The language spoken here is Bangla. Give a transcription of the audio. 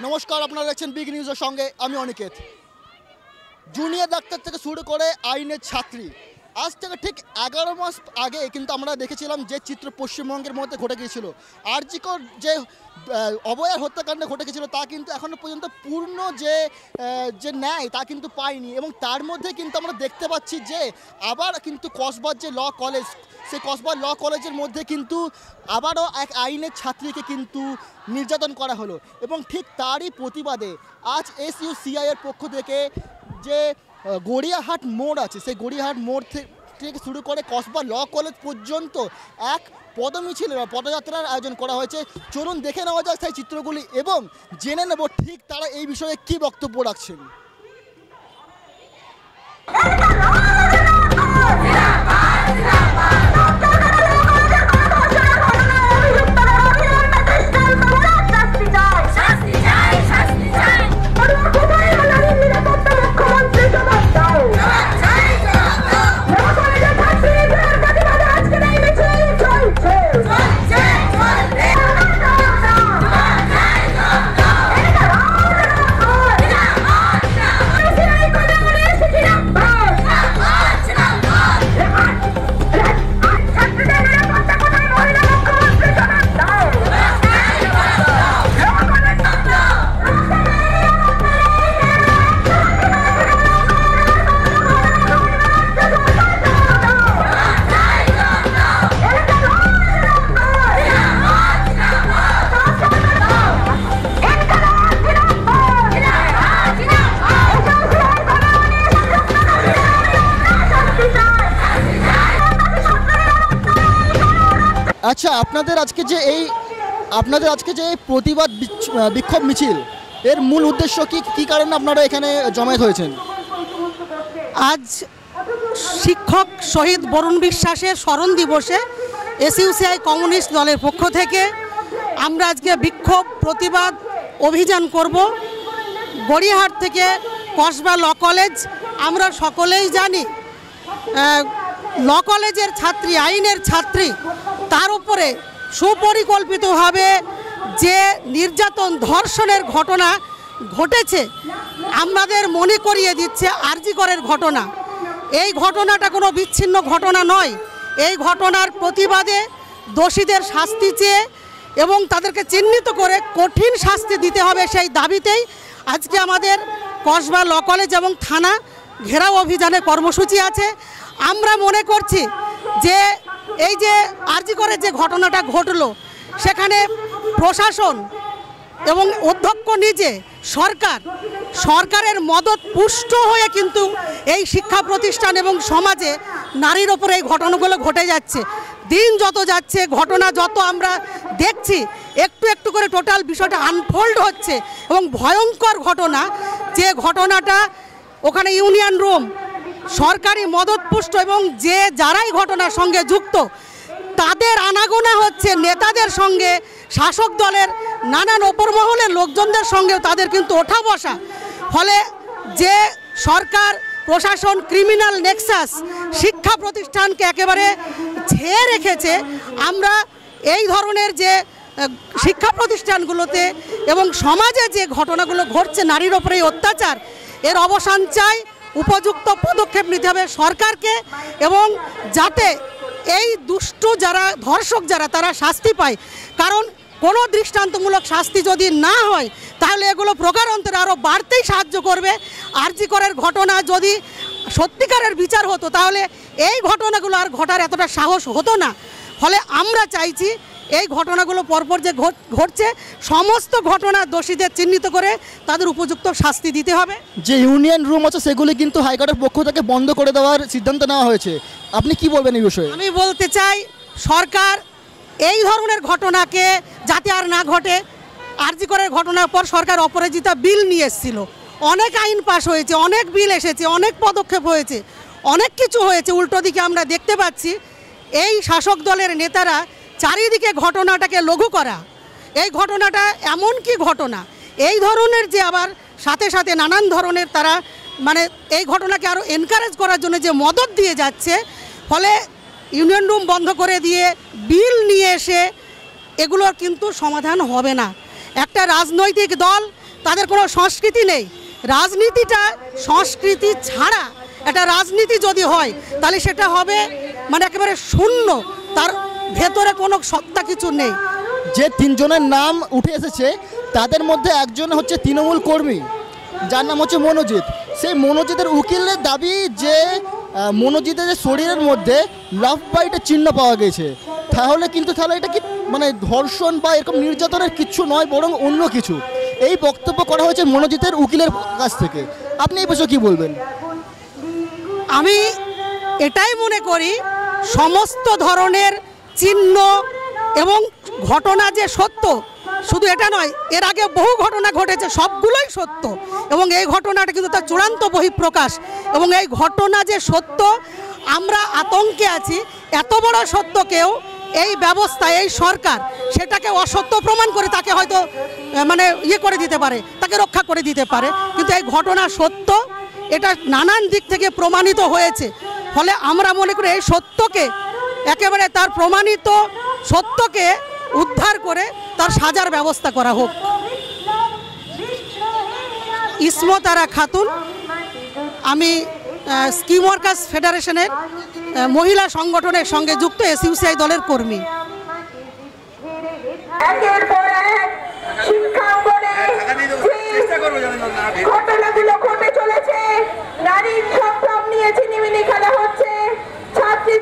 নমস্কার, আপনারা দেখছেন বিগ নিউজের সঙ্গে আমি অনিকেত। জুনিয়র ডাক্তার থেকে শুরু করে আইনের ছাত্রী, আজ থেকে ঠিক 11 মাস আগে কিন্তু আমরা দেখেছিলাম যে চিত্র পশ্চিমবঙ্গের মধ্যে ঘটে গিয়েছিল। আরজিকর যে অবয়ার হত্যাকাণ্ড ঘটে গিয়েছিল তা কিন্তু এখনও পর্যন্ত পূর্ণ যে ন্যায় তা কিন্তু পায়নি। এবং তার মধ্যে কিন্তু আমরা দেখতে পাচ্ছি যে আবার কিন্তু কসবার যে ল কলেজ, সেই কসবার ল কলেজের মধ্যে কিন্তু আবারও এক আইনের ছাত্রীকে কিন্তু নির্যাতন করা হলো। এবং ঠিক তারই প্রতিবাদে আজ SUCI এর পক্ষ থেকে যে গড়িয়াহাট মোড় আছে, সেই গড়িয়াহাট মোড় থেকে শুরু করে কসবা ল কলেজ পর্যন্ত এক পদমিছিল বা পদযাত্রার আয়োজন করা হয়েছে। চলুন দেখে নেওয়া যাক সেই চিত্রগুলি এবং জেনে নেব ঠিক তারা এই বিষয়ে কী বক্তব্য রাখছেন। আচ্ছা, আপনাদের আজকে যে প্রতিবাদ বিক্ষোভ মিছিল, এর মূল উদ্দেশ্য কি কারণে আপনারা এখানে জমায়েত হয়েছেন? আজ শিক্ষক শহীদ বরুণ বিশ্বাসের স্মরণ দিবসে SUCI কমিউনিস্ট দলের পক্ষ থেকে আমরা আজকে বিক্ষোভ প্রতিবাদ অভিযান করব। গড়িয়াহাট থেকে কসবা ল কলেজ, আমরা সকলেই জানি ল কলেজের ছাত্রী, আইনের ছাত্রী, তার উপরে সুপরিকল্পিতভাবে যে নির্যাতন ধর্ষণের ঘটনা ঘটেছে আমাদের মনে করিয়ে দিচ্ছে আরজিকরের ঘটনা। এই ঘটনাটা কোনো বিচ্ছিন্ন ঘটনা নয়। এই ঘটনার প্রতিবাদে দোষীদের শাস্তি চেয়ে এবং তাদেরকে চিহ্নিত করে কঠিন শাস্তি দিতে হবে সেই দাবিতেই আজকে আমাদের কসবা ল কলেজ এবং থানা ঘেরাও অভিযানের কর্মসূচি আছে। আমরা মনে করছি যে এই যে আরজিকরের যে ঘটনাটা ঘটলো, সেখানে প্রশাসন এবং অধ্যক্ষ নিজে সরকারের মদত পুষ্ট হয়ে কিন্তু এই শিক্ষা প্রতিষ্ঠান এবং সমাজে নারীর ওপরে এই ঘটনাগুলো ঘটে যাচ্ছে। দিন যত যাচ্ছে, ঘটনা যত আমরা দেখছি, একটু একটু করে টোটাল বিষয়টা আনফোল্ড হচ্ছে এবং ভয়ঙ্কর ঘটনা। যে ঘটনাটা ওখানে ইউনিয়ন রুম সরকারি মদতপুষ্ট এবং যারাই ঘটনার সঙ্গে যুক্ত তাদের আনাগোনা হচ্ছে নেতাদের সঙ্গে, শাসক দলের নানান ওপর মহলের লোকজনদের সঙ্গেও তাদের কিন্তু ওঠা বসা। ফলে যে সরকার প্রশাসন ক্রিমিনাল নেক্সাস শিক্ষা প্রতিষ্ঠানকে একেবারে ছেয়ে রেখেছে, আমরা এই ধরনের যে শিক্ষা প্রতিষ্ঠানগুলোতে এবং সমাজে যে ঘটনাগুলো ঘটছে নারীর ওপরে অত্যাচার, এর অবসান চাই। উপযুক্ত পদক্ষেপ নিতে হবে সরকারকে এবং যাতে এই দুষ্ট যারা ধর্ষক তারা শাস্তি পায়। কারণ কোনো দৃষ্টান্তমূলক শাস্তি যদি না হয় তাহলে এগুলো প্রকারান্তরে আরও বাড়তেই সাহায্য করবে। আরজিকরের ঘটনা যদি সত্যিকারের বিচার হতো তাহলে এই ঘটনাগুলো আর ঘটার এতটা সাহস হতো না। ফলে আমরা চাইছি এই ঘটনাগুলো পরপর যে ঘটছে সমস্ত ঘটনার দোষীদের চিহ্নিত করে তাদের উপযুক্ত শাস্তি দিতে হবে। যে ইউনিয়ন রুম আছে সেগুলি কিন্তু হাইকোর্টের পক্ষ থেকে বন্ধ করে দেওয়ার সিদ্ধান্ত নেওয়া হয়েছে, আপনি কি বলবেন এই বিষয়ে? আমি বলতে চাই সরকার এই ধরনের ঘটনাকে যাতে আর না ঘটে, আরজিকরের ঘটনার পর সরকার অপরাজিতা বিল নিয়ে এসেছিল, অনেক আইন পাশ হয়েছে, অনেক বিল এসেছে, অনেক পদক্ষেপ হয়েছে, অনেক কিছু হয়েছে। উল্টো দিকে আমরা দেখতে পাচ্ছি এই শাসক দলের নেতারা চারিদিকে ঘটনাটাকে লঘু করা। এই ঘটনাটা এমন কি ঘটনা, এই ধরনের যে আবার সাথে সাথে নানান ধরনের তারা এই ঘটনাকে আরও এনকারেজ করার জন্য যে মদত দিয়ে যাচ্ছে, ফলে ইউনিয়ন রুম বন্ধ করে দিয়ে বিল নিয়ে এসে এগুলোর কিন্তু সমাধান হবে না। একটা রাজনৈতিক দল তাদের কোনো সংস্কৃতি নেই। রাজনীতিটা সংস্কৃতি ছাড়া একটা রাজনীতি যদি হয় তাহলে সেটা হবে মানে একেবারে শূন্য, তার ভেতরে কোনো সত্তা কিছু নেই। যে তিনজনের নাম উঠে এসেছে তাদের মধ্যে একজন হচ্ছে তৃণমূল কর্মী, যার নাম হচ্ছে মনোজিৎ। সেই মনোজিতের উকিলের দাবি যে মনোজিতের শরীরের মধ্যে লাভ বাইটের চিহ্ন পাওয়া গেছে। তাহলে এটা কি মানে ধর্ষণ বা এরকম নির্যাতনের কিছু নয়, বরং অন্য কিছু। এই বক্তব্য করা হয়েছে মনোজিতের উকিলের কাছ থেকে। আপনি এই বিষয়ে কী বলবেন? আমি এটাই মনে করি সমস্ত ধরনের চিহ্ন এবং ঘটনা যে সত্য, শুধু এটা নয়, এর আগে বহু ঘটনা ঘটেছে, সবগুলোই সত্য এবং এই ঘটনাটা কিন্তু তার চূড়ান্ত বহিঃপ্রকাশ। এবং এই ঘটনা যে সত্য, আমরা আতঙ্কে আছি। এত বড় সত্যকেও এই ব্যবস্থা, এই সরকার সেটাকে অসত্য প্রমাণ করে তাকে হয়তো মানে করে দিতে পারে, তাকে রক্ষা করে দিতে পারে, কিন্তু এই ঘটনা সত্য, এটা নানান দিক থেকে প্রমাণিত হয়েছে। ফলে আমরা মনে করি এই সত্যকে একেবারে তার প্রমাণিত সত্যকে উদ্ধার করে তার সাজার ব্যবস্থা করা হোক। ইসমতারা খাতুন, আমি স্কিম ওয়ার্কার্স ফেডারেশনের মহিলা সংগঠনের সঙ্গে যুক্ত এসইউসিআই দলের কর্মী। ঘটনাগুলো ঘটে চলেছে, নারীর সংগ্রাম নিয়ে ছিনিমিনি খেলা হচ্ছে, ছাত্রী